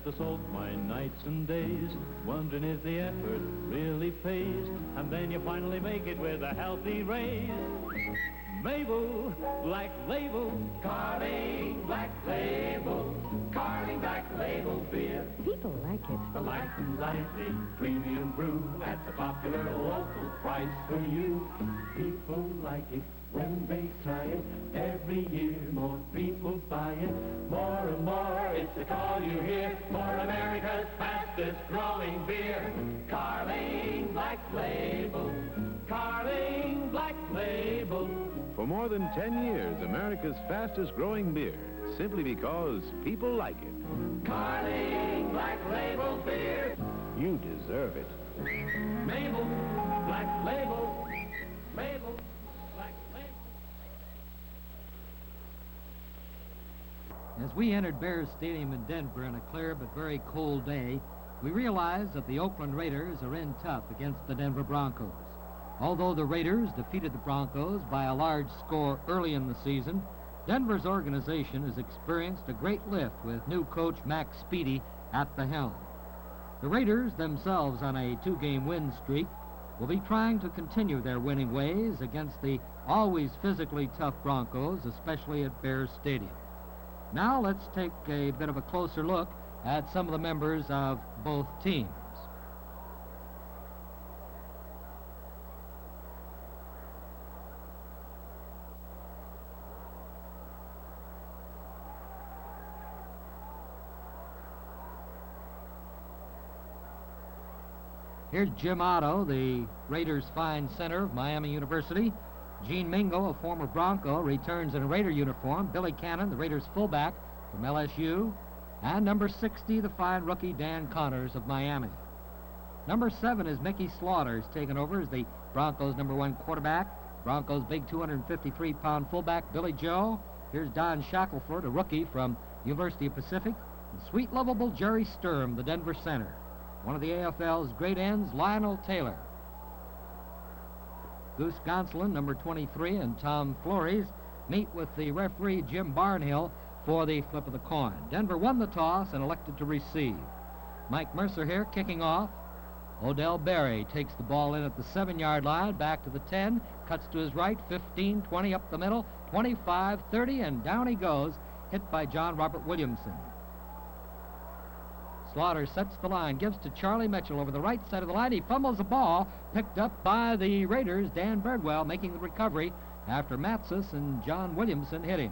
at the salt mine nights and days, wondering if the effort really pays, and then you finally make it with a healthy raise. Mabel, Black Label, Carling Black Label, Carling Black Label beer. People like it. The light and lively premium brew at the popular local price for you. People like it when they try it. Every year more people buy it. More and more, it's the call you hear for America's fastest growing beer. Carling Black Label, Carling Black Label. For more than 10 years, America's fastest growing beer, simply because people like it. Carling Black Label beer. You deserve it. Mabel, Black Label, Mabel, Black Label. As we entered Bears Stadium in Denver on a clear but very cold day, we realized that the Oakland Raiders are in tough against the Denver Broncos. Although the Raiders defeated the Broncos by a large score early in the season, Denver's organization has experienced a great lift with new coach Max Speedy at the helm. The Raiders, themselves on a 2-game win streak, will be trying to continue their winning ways against the always physically tough Broncos, especially at Bears Stadium. Now let's take a bit of a closer look at some of the members of both teams. Here's Jim Otto, the Raiders' fine center of Miami University. Gene Mingo, a former Bronco, returns in a Raider uniform. Billy Cannon, the Raiders' fullback from LSU. And number 60, the fine rookie Dan Connors of Miami. Number 7 is Mickey Slaughter, who's taken over as the Broncos' number 1 quarterback. Broncos' big 253-pound fullback, Billy Joe. Here's Don Shackelford, a rookie from University of Pacific. And sweet, lovable Jerry Sturm, the Denver center. One of the AFL's great ends, Lionel Taylor. Goose Gonsolin, number 23, and Tom Flores meet with the referee, Jim Barnhill, for the flip of the coin. Denver won the toss and elected to receive. Mike Mercer here kicking off. Odell Berry takes the ball in at the 7-yard line, back to the 10, cuts to his right, 15, 20 up the middle, 25, 30, and down he goes, hit by John Robert Williamson. Slaughter sets the line, gives to Charlie Mitchell over the right side of the line. He fumbles the ball, picked up by the Raiders, Dan Birdwell making the recovery after Matsis and John Williamson hit him.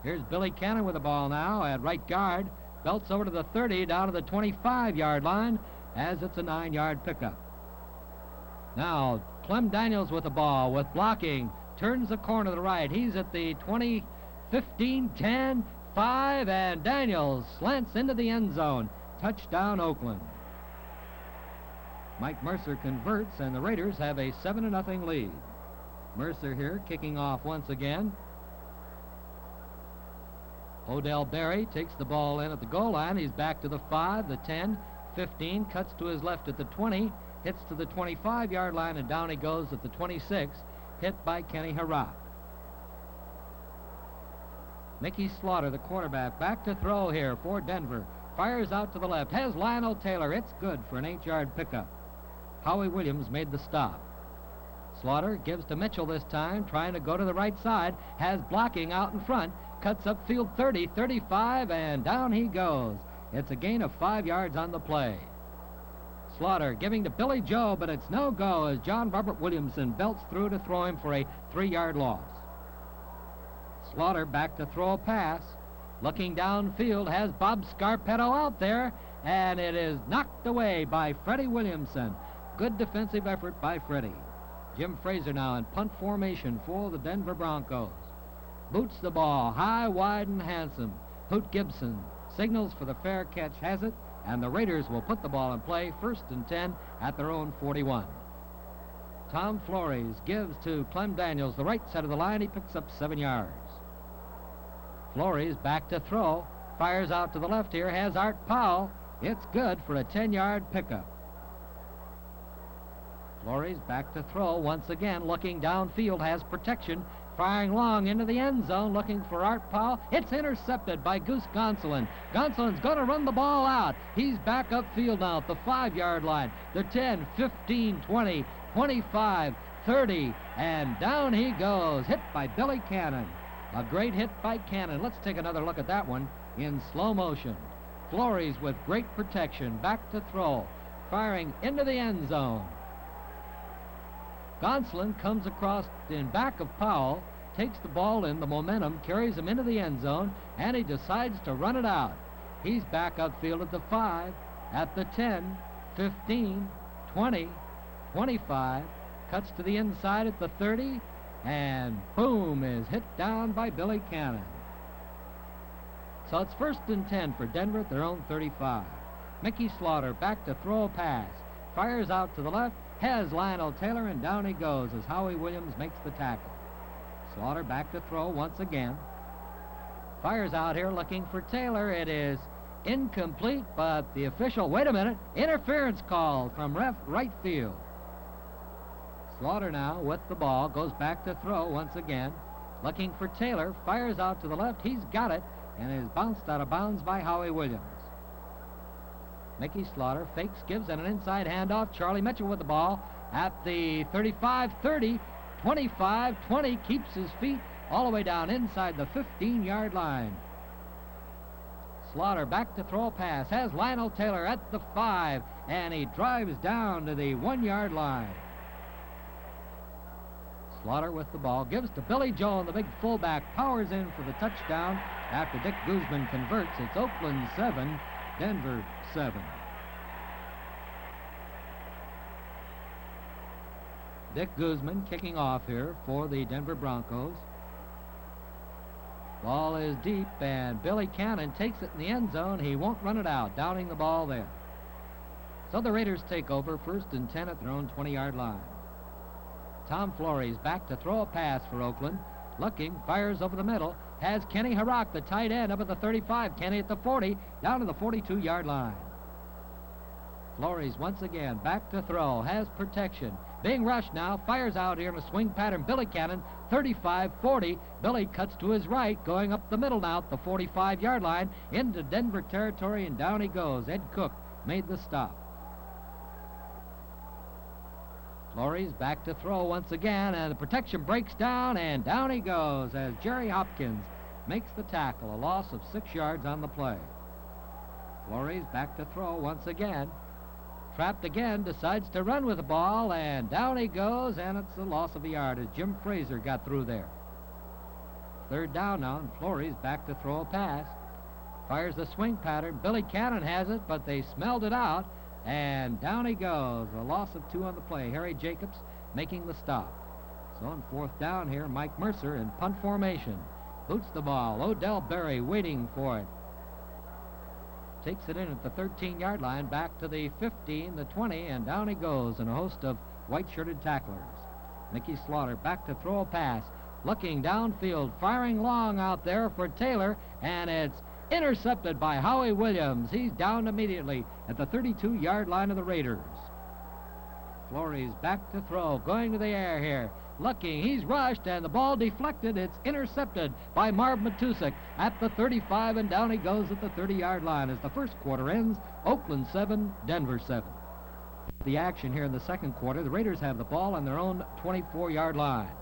Here's Billy Cannon with the ball now at right guard. Belts over to the 30, down to the 25-yard line as it's a 9-yard pickup. Now, Clem Daniels with the ball, with blocking, turns the corner to the right. He's at the 20, 15, 10, 5, and Daniels slants into the end zone. Touchdown, Oakland. Mike Mercer converts, and the Raiders have a 7-0 lead. Mercer here kicking off once again. Odell Berry takes the ball in at the goal line. He's back to the 5, the 10, 15, cuts to his left at the 20, hits to the 25-yard line, and down he goes at the 26, hit by Kenny Harrop. Mickey Slaughter, the quarterback, back to throw here for Denver. Fires out to the left. Has Lionel Taylor. It's good for an 8-yard pickup. Howie Williams made the stop. Slaughter gives to Mitchell this time, trying to go to the right side. Has blocking out in front. Cuts upfield 30, 35, and down he goes. It's a gain of 5 yards on the play. Slaughter giving to Billy Joe, but it's no go as John Robert Williamson belts through to throw him for a 3-yard loss. Slaughter back to throw a pass. Looking downfield, has Bob Scarpetto out there, and it is knocked away by Freddie Williamson. Good defensive effort by Freddie. Jim Fraser now in punt formation for the Denver Broncos. Boots the ball high, wide, and handsome. Hoot Gibson signals for the fair catch, has it, and the Raiders will put the ball in play, 1st and 10 at their own 41. Tom Flores gives to Clem Daniels, the right side of the line. He picks up 7 yards. Flores back to throw, fires out to the left here, has Art Powell. It's good for a 10-yard pickup. Flores back to throw once again, looking downfield, has protection, firing long into the end zone, looking for Art Powell. It's intercepted by Goose Gonsolin. Gonsolin's going to run the ball out. He's back upfield now at the 5-yard line. The 10, 15, 20, 25, 30, and down he goes, hit by Billy Cannon. A great hit by Cannon. Let's take another look at that one in slow motion. Flores with great protection, back to throw, firing into the end zone. Gonsolin comes across in back of Powell, takes the ball in, the momentum carries him into the end zone, and he decides to run it out. He's back upfield at the 5, at the 10, 15, 20, 25, cuts to the inside at the 30, and boom, is hit down by Billy Cannon. So it's 1st and 10 for Denver at their own 35. Mickey Slaughter back to throw a pass, fires out to the left, has Lionel Taylor, and down he goes as Howie Williams makes the tackle. Slaughter back to throw once again. Fires out here looking for Taylor. It is incomplete, but the official, wait a minute, interference call from right field. Slaughter now with the ball, goes back to throw once again. Looking for Taylor, fires out to the left. He's got it, and is bounced out of bounds by Howie Williams. Mickey Slaughter fakes, gives it an inside handoff. Charlie Mitchell with the ball at the 35, 30, 25, 20, keeps his feet all the way down inside the 15-yard line. Slaughter back to throw a pass, has Lionel Taylor at the 5, and he drives down to the 1-yard line. Slaughter with the ball, gives to Billy Joe, the big fullback, powers in for the touchdown after Dick Guzman converts. It's Oakland 7, Denver 7. Dick Guzman kicking off here for the Denver Broncos. Ball is deep, and Billy Cannon takes it in the end zone. He won't run it out, downing the ball there. So the Raiders take over, 1st and 10 at their own 20-yard line. Tom Flores back to throw a pass for Oakland. Looking, fires over the middle, has Kenny Harrock, the tight end, up at the 35. Kenny at the 40, down to the 42-yard line. Flores once again back to throw, has protection. Being rushed now, fires out here in a swing pattern. Billy Cannon, 35, 40. Billy cuts to his right, going up the middle now at the 45-yard line, into Denver territory, and down he goes. Ed Cook made the stop. Flores back to throw once again, and the protection breaks down, and down he goes as Jerry Hopkins makes the tackle, a loss of 6 yards on the play. Flores back to throw once again. Trapped again, decides to run with the ball, and down he goes, and it's a loss of a yard as Jim Fraser got through there. 3rd down now, and Flores back to throw a pass. Fires the swing pattern. Billy Cannon has it, but they smelled it out, and down he goes. A loss of 2 on the play. Harry Jacobs making the stop. So on 4th down here, Mike Mercer in punt formation. Boots the ball. Odell Berry waiting for it. Takes it in at the 13-yard line, back to the 15, the 20, and down he goes, and a host of white-shirted tacklers. Mickey Slaughter back to throw a pass. Looking downfield, firing long out there for Taylor, and it's intercepted by Howie Williams. He's down immediately at the 32-yard line of the Raiders. Flores back to throw, going to the air here. Looking, he's rushed, and the ball deflected. It's intercepted by Marv Matusik at the 35, and down he goes at the 30-yard line as the first quarter ends. Oakland 7, Denver 7. The action here in the second quarter, the Raiders have the ball on their own 24-yard line.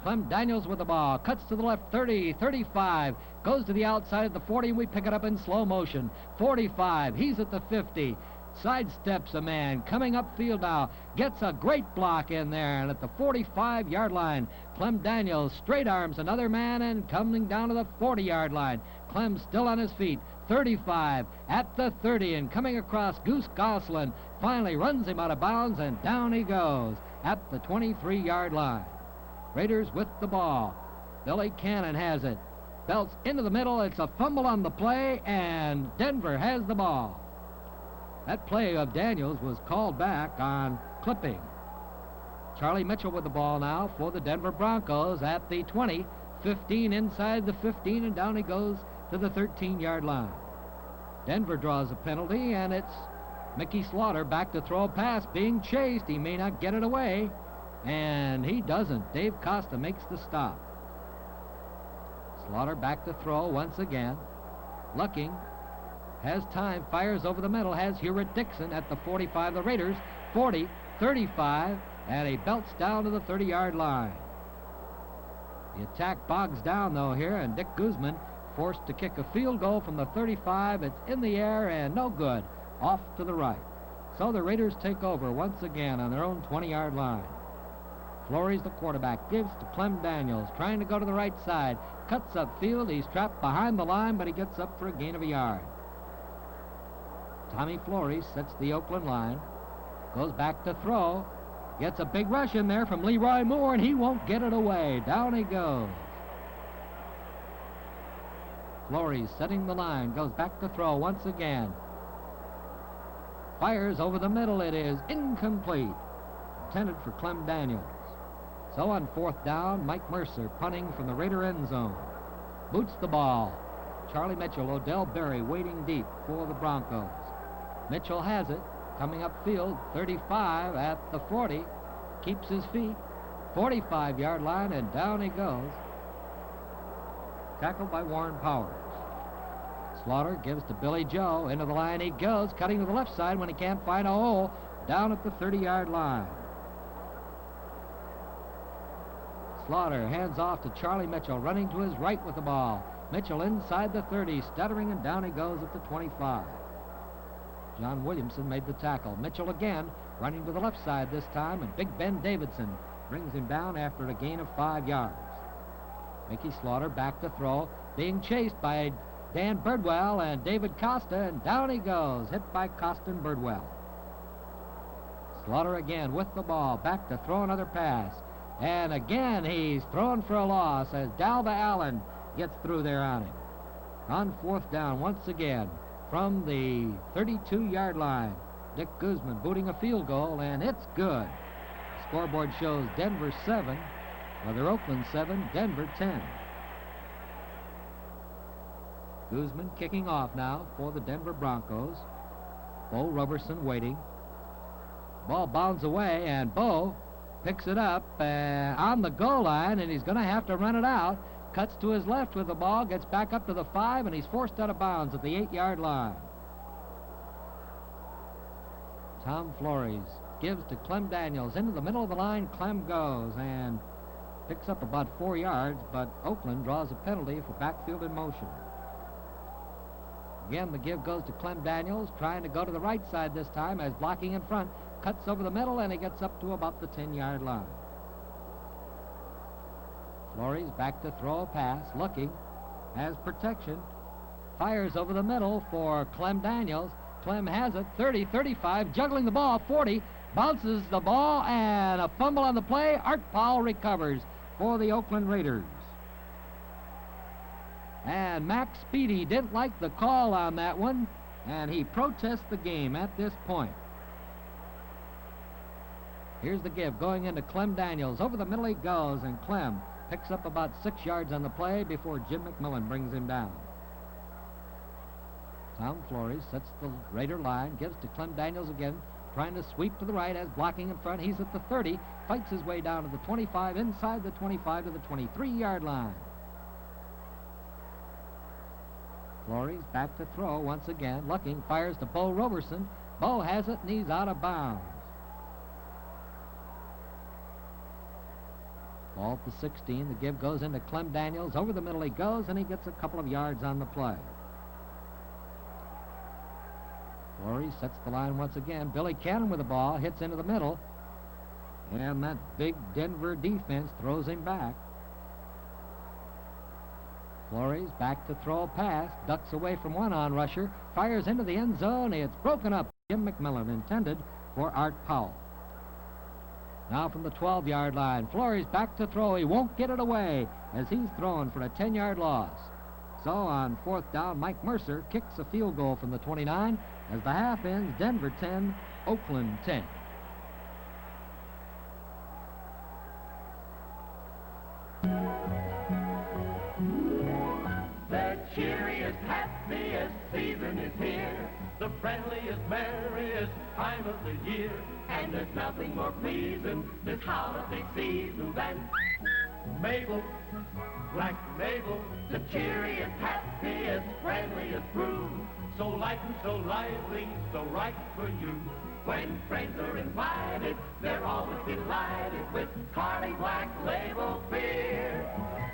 Clem Daniels with the ball, cuts to the left, 30, 35, goes to the outside of the 40, and we pick it up in slow motion. 45, he's at the 50. Sidesteps a man, coming upfield now, gets a great block in there, and at the 45-yard line, Clem Daniels straight arms another man, and coming down to the 40-yard line. Clem still on his feet, 35, at the 30, and coming across, Goose Gosselin finally runs him out of bounds, and down he goes at the 23-yard line. Raiders with the ball. Billy Cannon has it. Belts into the middle, it's a fumble on the play, and Denver has the ball. That play of Daniels was called back on clipping. Charlie Mitchell with the ball now for the Denver Broncos at the 20, 15 inside the 15, and down he goes to the 13-yard line. Denver draws a penalty, and it's Mickey Slaughter back to throw a pass, being chased. He may not get it away, and he doesn't. Dave Costa makes the stop. Slaughter back to throw once again. Looking. Has time. Fires over the middle. Has Hewitt Dixon at the 45. The Raiders 40, 35, and he belts down to the 30-yard line. The attack bogs down, though, here, and Dick Guzman forced to kick a field goal from the 35. It's in the air and no good. Off to the right. So the Raiders take over once again on their own 20-yard line. Flores, the quarterback, gives to Clem Daniels, trying to go to the right side. Cuts upfield. He's trapped behind the line, but he gets up for a gain of a yard. Tommy Flores sets the Oakland line. Goes back to throw. Gets a big rush in there from Leroy Moore, and he won't get it away. Down he goes. Flores setting the line. Goes back to throw once again. Fires over the middle. It is incomplete. Intended for Clem Daniels. So on fourth down, Mike Mercer punting from the Raider end zone. Boots the ball. Charlie Mitchell, Odell Berry waiting deep for the Broncos. Mitchell has it. Coming upfield, 35 at the 40. Keeps his feet. 45-yard line, and down he goes. Tackled by Warren Powers. Slaughter gives to Billy Joe. Into the line he goes, cutting to the left side when he can't find a hole. Down at the 30-yard line. Slaughter hands off to Charlie Mitchell, running to his right with the ball. Mitchell inside the 30, stuttering, and down he goes at the 25. John Williamson made the tackle. Mitchell again, running to the left side this time, and Big Ben Davidson brings him down after a gain of 5 yards. Mickey Slaughter back to throw, being chased by Dan Birdwell and David Costa, and down he goes, hit by Costa and Birdwell. Slaughter again with the ball, back to throw another pass. And again, he's throwing for a loss as Dalva Allen gets through there on him. On fourth down, once again, from the 32-yard line, Dick Guzman booting a field goal, and it's good. The scoreboard shows Denver 7, or Oakland 7, Denver 10. Guzman kicking off now for the Denver Broncos. Bo Roberson waiting. Ball bounds away, and Bo picks it up on the goal line, and he's going to have to run it out. Cuts to his left with the ball, gets back up to the 5, and he's forced out of bounds at the 8-yard line. Tom Flores gives to Clem Daniels. Into the middle of the line, Clem goes and picks up about 4 yards, but Oakland draws a penalty for backfield in motion. Again, the give goes to Clem Daniels, trying to go to the right side this time as blocking in front. Cuts over the middle, and he gets up to about the 10-yard line. Flores back to throw a pass, looking, has protection, fires over the middle for Clem Daniels. Clem has it, 30, 35, juggling the ball, 40, bounces the ball, and a fumble on the play. Art Powell recovers for the Oakland Raiders. And Max Speedy didn't like the call on that one, and he protests the game at this point. Here's the give, going into Clem Daniels. Over the middle he goes, and Clem picks up about 6 yards on the play before Jim McMillan brings him down. Tom Flores sets the Raider line, gives to Clem Daniels again, trying to sweep to the right as blocking in front. He's at the 30, fights his way down to the 25, inside the 25 to the 23-yard line. Flores back to throw once again, looking, fires to Bo Roberson. Bo has it, and he's out of bounds. Ball at the 16. The give goes into Clem Daniels. Over the middle he goes, and he gets a couple of yards on the play. Flores sets the line once again. Billy Cannon with the ball, hits into the middle. And that big Denver defense throws him back. Flores back to throw a pass. Ducks away from one on-rusher. Fires into the end zone. It's broken up. Jim McMillan, intended for Art Powell. Now from the 12-yard line, Flores back to throw. He won't get it away as he's throwing for a 10-yard loss. So on fourth down, Mike Mercer kicks a field goal from the 29 as the half ends Denver 10, Oakland 10. The cheeriest, happiest season is here. The friendliest, merriest time of the year. And there's nothing more pleasing this holiday season than Mabel, Black Label, the cheeriest, happiest, friendliest brew. So light and so lively, so right for you. When friends are invited, they're always delighted with Carling Black Label beer.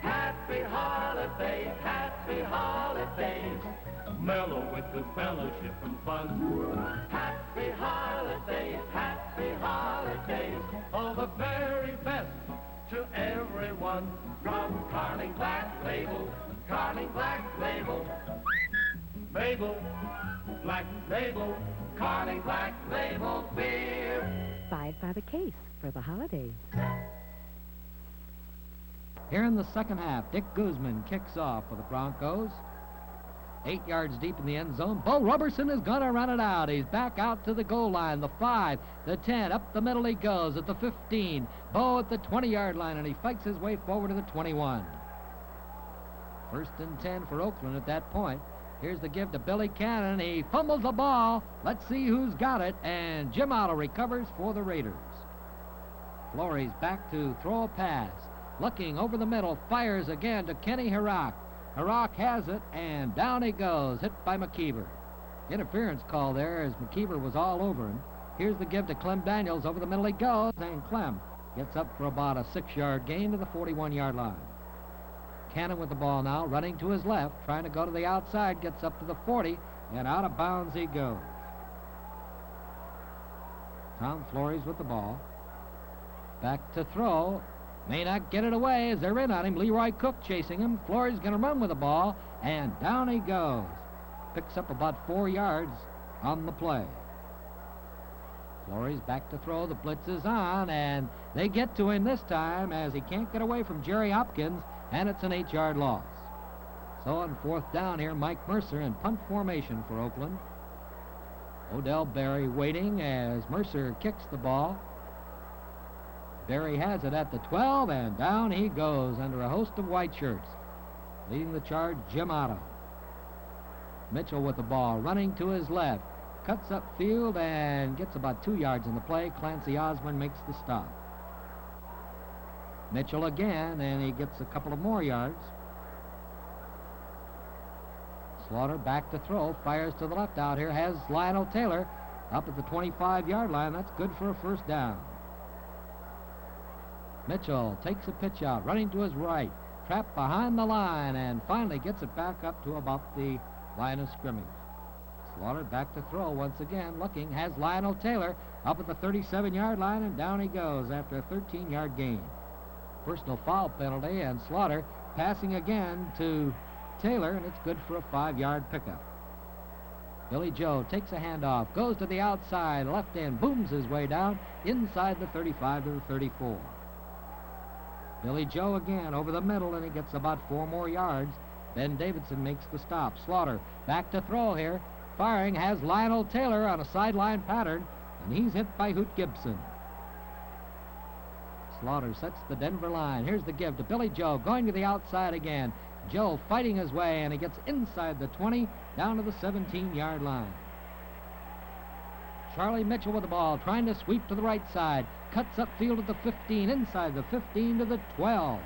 Happy holidays, happy holidays. Mellow with good fellowship and fun. Happy holidays, happy holidays. All the very best to everyone. From Carling Black Label, Carling Black Label. Mabel, Black Label, Carling Black Label beer. 5 by the case for the holidays. Here in the second half, Dick Guzman kicks off for the Broncos. 8 yards deep in the end zone. Bo Robertson is going to run it out. He's back out to the goal line. The 5, the 10, up the middle he goes at the 15. Bo at the 20-yard line, and he fights his way forward to the 21. 1st and 10 for Oakland at that point. Here's the give to Billy Cannon. He fumbles the ball. Let's see who's got it. And Jim Otto recovers for the Raiders. Flores back to throw a pass. Looking over the middle, fires again to Kenny Herrock. Herrock has it, and down he goes, hit by McKeever. Interference call there as McKeever was all over him. Here's the give to Clem Daniels. Over the middle he goes, and Clem gets up for about a 6-yard gain to the 41-yard line. Cannon with the ball now, running to his left, trying to go to the outside, gets up to the 40, and out of bounds he goes. Tom Flores with the ball. Back to throw. May not get it away as they're in on him. Leroy Cook chasing him. Flores going to run with the ball, and down he goes. Picks up about 4 yards on the play. Flores back to throw. The blitz is on, and they get to him this time as he can't get away from Jerry Hopkins, and it's an 8-yard loss. So on 4th down here, Mike Mercer in punt formation for Oakland. Odell Berry waiting as Mercer kicks the ball. Berry has it at the 12, and down he goes under a host of white shirts. Leading the charge, Jim Otto. Mitchell with the ball, running to his left. Cuts upfield and gets about 2 yards in the play. Clancy Osborne makes the stop. Mitchell again, and he gets a couple of more yards. Slaughter back to throw, fires to the left out here, has Lionel Taylor up at the 25-yard line. That's good for a 1st down. Mitchell takes a pitch out, running to his right, trapped behind the line, and finally gets it back up to about the line of scrimmage. Slaughter back to throw once again, looking, has Lionel Taylor up at the 37-yard line, and down he goes after a 13-yard gain. Personal foul penalty, and Slaughter passing again to Taylor, and it's good for a 5-yard pickup. Billy Joe takes a handoff, goes to the outside, left end, booms his way down inside the 35 to the 34. Billy Joe again over the middle, and he gets about 4 more yards. Ben Davidson makes the stop. Slaughter back to throw here. Firing, has Lionel Taylor on a sideline pattern, and he's hit by Hoot Gibson. Slaughter sets the Denver line. Here's the give to Billy Joe, going to the outside again. Joe fighting his way, and he gets inside the 20, down to the 17-yard line. Charlie Mitchell with the ball, trying to sweep to the right side. Cuts upfield at the 15, inside the 15 to the 12.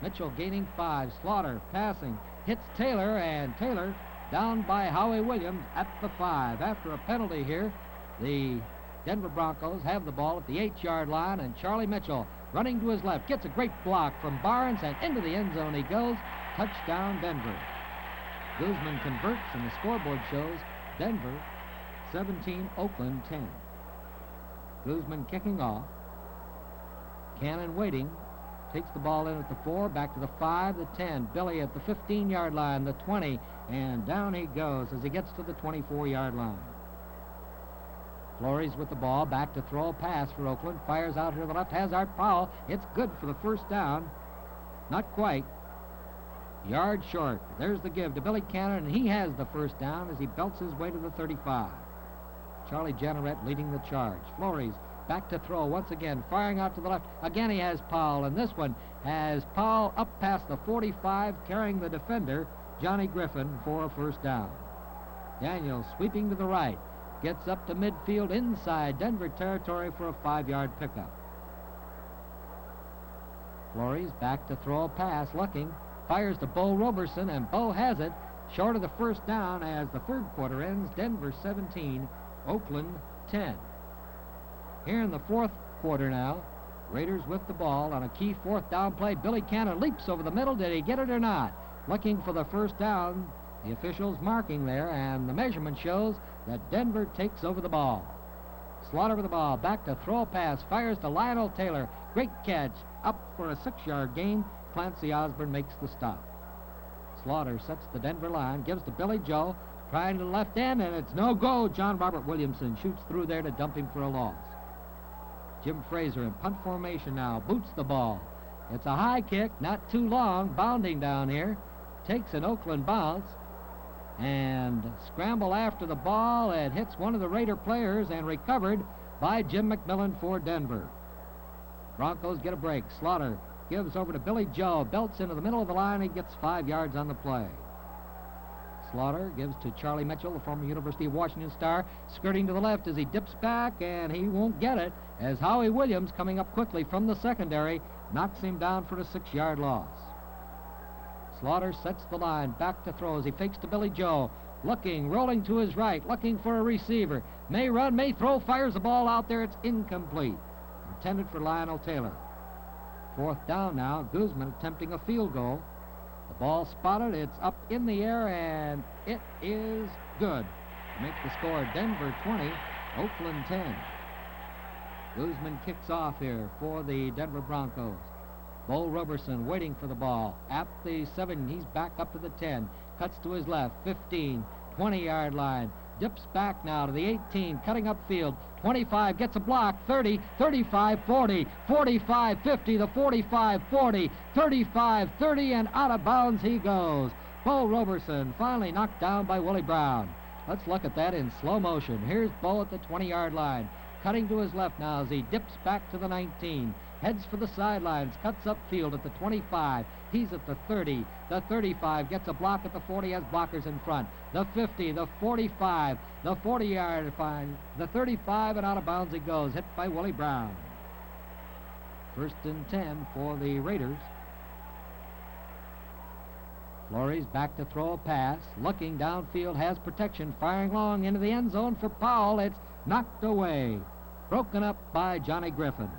Mitchell gaining 5. Slaughter passing, hits Taylor, and Taylor down by Howie Williams at the 5. After a penalty here, the Denver Broncos have the ball at the 8-yard line, and Charlie Mitchell running to his left gets a great block from Barnes, and into the end zone he goes. Touchdown, Denver. Guzman converts, and the scoreboard shows Denver 17, Oakland 10. Guzman kicking off. Cannon waiting. Takes the ball in at the 4, back to the 5, the 10. Billy at the 15-yard line, the 20, and down he goes as he gets to the 24-yard line. Flores with the ball, back to throw a pass for Oakland. Fires out here to the left, has Art Powell. It's good for the 1st down. Not quite. Yard short. There's the give to Billy Cannon, and he has the 1st down as he belts his way to the 35. Charlie Jenneret leading the charge. Flores back to throw once again, firing out to the left. Again he has Powell, and this one has Powell up past the 45, carrying the defender, Johnny Griffin, for a 1st down. Daniels sweeping to the right. Gets up to midfield inside Denver territory for a 5-yard pickup. Flores back to throw a pass, looking, fires to Bo Roberson, and Bo has it short of the first down as the third quarter ends. Denver 17, Oakland 10. Here in the fourth quarter now, Raiders with the ball on a key fourth down play. Billy Cannon leaps over the middle. Did he get it or not? Looking for the first down. The officials marking there, and the measurement shows that Denver takes over the ball. Slaughter with the ball, back to throw a pass, fires to Lionel Taylor. Great catch, up for a 6-yard gain. Clancy Osborne makes the stop. Slaughter sets the Denver line, gives to Billy Joe, trying to the left end, and it's no go. John Robert Williamson shoots through there to dump him for a loss. Jim Fraser in punt formation now, boots the ball. It's a high kick, not too long, bounding down here. Takes an Oakland bounce and scramble after the ball. It hits one of the Raider players and recovered by Jim McMillan for Denver. Broncos get a break. Slaughter gives over to Billy Joe, belts into the middle of the line. He gets 5 yards on the play. Slaughter gives to Charlie Mitchell, the former University of Washington star, skirting to the left as he dips back, and he won't get it as Howie Williams, coming up quickly from the secondary, knocks him down for a 6-yard loss. Slaughter sets the line, back to throw as he fakes to Billy Joe, looking, rolling to his right, looking for a receiver. May run, may throw, fires the ball out there. It's incomplete. Intended for Lionel Taylor. Fourth down now, Guzman attempting a field goal. The ball spotted, it's up in the air, and it is good. To make the score Denver 20, Oakland 10. Guzman kicks off here for the Denver Broncos. Bo Roberson waiting for the ball. At the 7, he's back up to the 10. Cuts to his left, 15, 20-yard line. Dips back now to the 18, cutting upfield. 25, gets a block, 30, 35, 40, 45, 50, the 45, 40, 35, 30, and out of bounds he goes. Bo Roberson finally knocked down by Willie Brown. Let's look at that in slow motion. Here's Bo at the 20-yard line. Cutting to his left now as he dips back to the 19. Heads for the sidelines, cuts upfield at the 25. He's at the 30, the 35, gets a block at the 40, has blockers in front. The 50, the 45, the 40-yard line, the 35, and out of bounds he goes, hit by Willie Brown. 1st and 10 for the Raiders. Flores back to throw a pass, looking downfield, has protection, firing long into the end zone for Powell. It's knocked away, broken up by Johnny Griffin.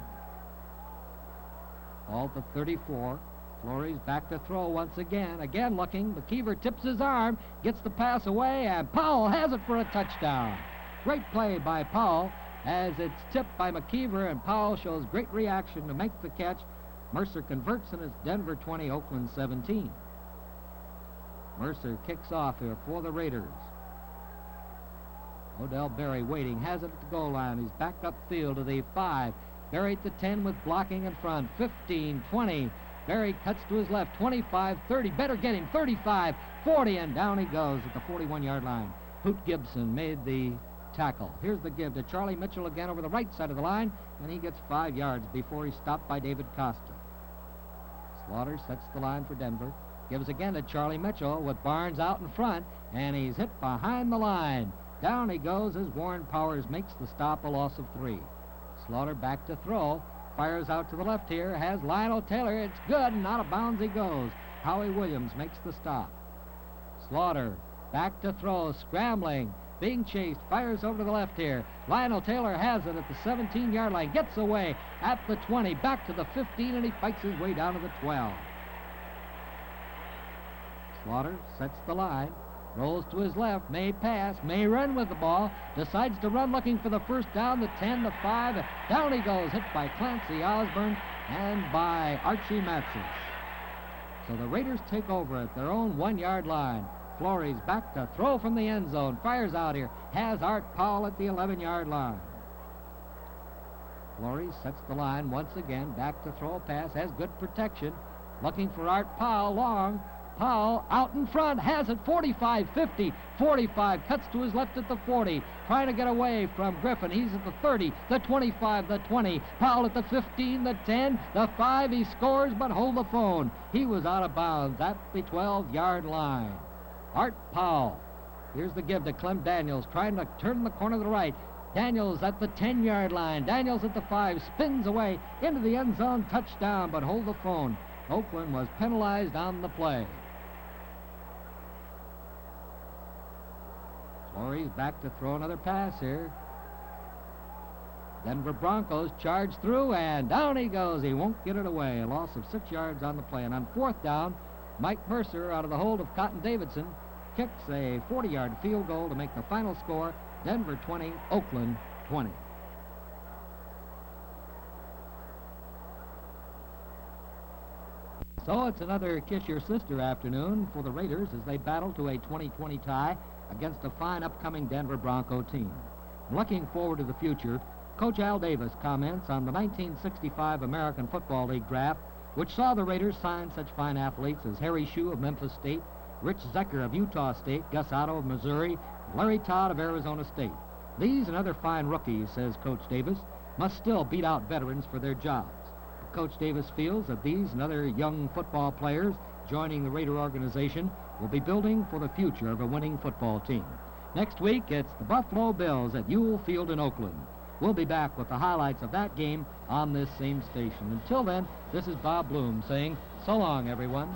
Ball to 34. Flores back to throw once again. Again looking. McKeever tips his arm, gets the pass away, and Powell has it for a touchdown. Great play by Powell as it's tipped by McKeever, and Powell shows great reaction to make the catch. Mercer converts, and it's Denver 20, Oakland 17. Mercer kicks off here for the Raiders. Odell Berry waiting, has it at the goal line. He's back upfield to the 5. Berry at the 10 with blocking in front. 15, 20. Berry cuts to his left. 25, 30. Better get him. 35, 40, and down he goes at the 41-yard line. Hoot Gibson made the tackle. Here's the give to Charlie Mitchell again over the right side of the line, and he gets 5 yards before he's stopped by David Costa. Slaughter sets the line for Denver. Gives again to Charlie Mitchell with Barnes out in front, and he's hit behind the line. Down he goes as Warren Powers makes the stop, a loss of 3. Slaughter back to throw, fires out to the left here, has Lionel Taylor. It's good, and out of bounds he goes. Howie Williams makes the stop. Slaughter back to throw, scrambling, being chased, fires over to the left here. Lionel Taylor has it at the 17-yard line, gets away at the 20, back to the 15, and he fights his way down to the 12. Slaughter sets the line. Rolls to his left, may pass, may run with the ball, decides to run looking for the first down, the 10, the 5, down he goes, hit by Clancy Osborne and by Archie Matzes. So the Raiders take over at their own 1-yard line. Flores back to throw from the end zone, fires out here, has Art Powell at the 11-yard line. Flores sets the line once again, back to throw a pass, has good protection, looking for Art Powell long. Powell out in front, has it, 45, 50, 45, cuts to his left at the 40, trying to get away from Griffin. He's at the 30, the 25, the 20, Powell at the 15, the 10, the 5, he scores, but hold the phone. He was out of bounds at the 12-yard line. Art Powell. Here's the give to Clem Daniels, trying to turn the corner to the right. Daniels at the 10-yard line. Daniels at the 5, spins away into the end zone, touchdown, but hold the phone. Oakland was penalized on the play. Florey's back to throw another pass here. Denver Broncos charge through, and down he goes. He won't get it away. A loss of 6 yards on the play. And on 4th down, Mike Mercer, out of the hold of Cotton Davidson, kicks a 40-yard field goal to make the final score Denver 20, Oakland 20. So it's another Kiss Your Sister afternoon for the Raiders as they battle to a 20-20 tie against a fine upcoming Denver Bronco team. Looking forward to the future, Coach Al Davis comments on the 1965 American Football League draft, which saw the Raiders sign such fine athletes as Harry Shue of Memphis State, Rich Zecker of Utah State, Gus Otto of Missouri, and Larry Todd of Arizona State. These and other fine rookies, says Coach Davis, must still beat out veterans for their jobs. But Coach Davis feels that these and other young football players joining the Raider organization will be building for the future of a winning football team. Next week, it's the Buffalo Bills at Ewell Field in Oakland. We'll be back with the highlights of that game on this same station. Until then, this is Bob Bloom saying so long, everyone.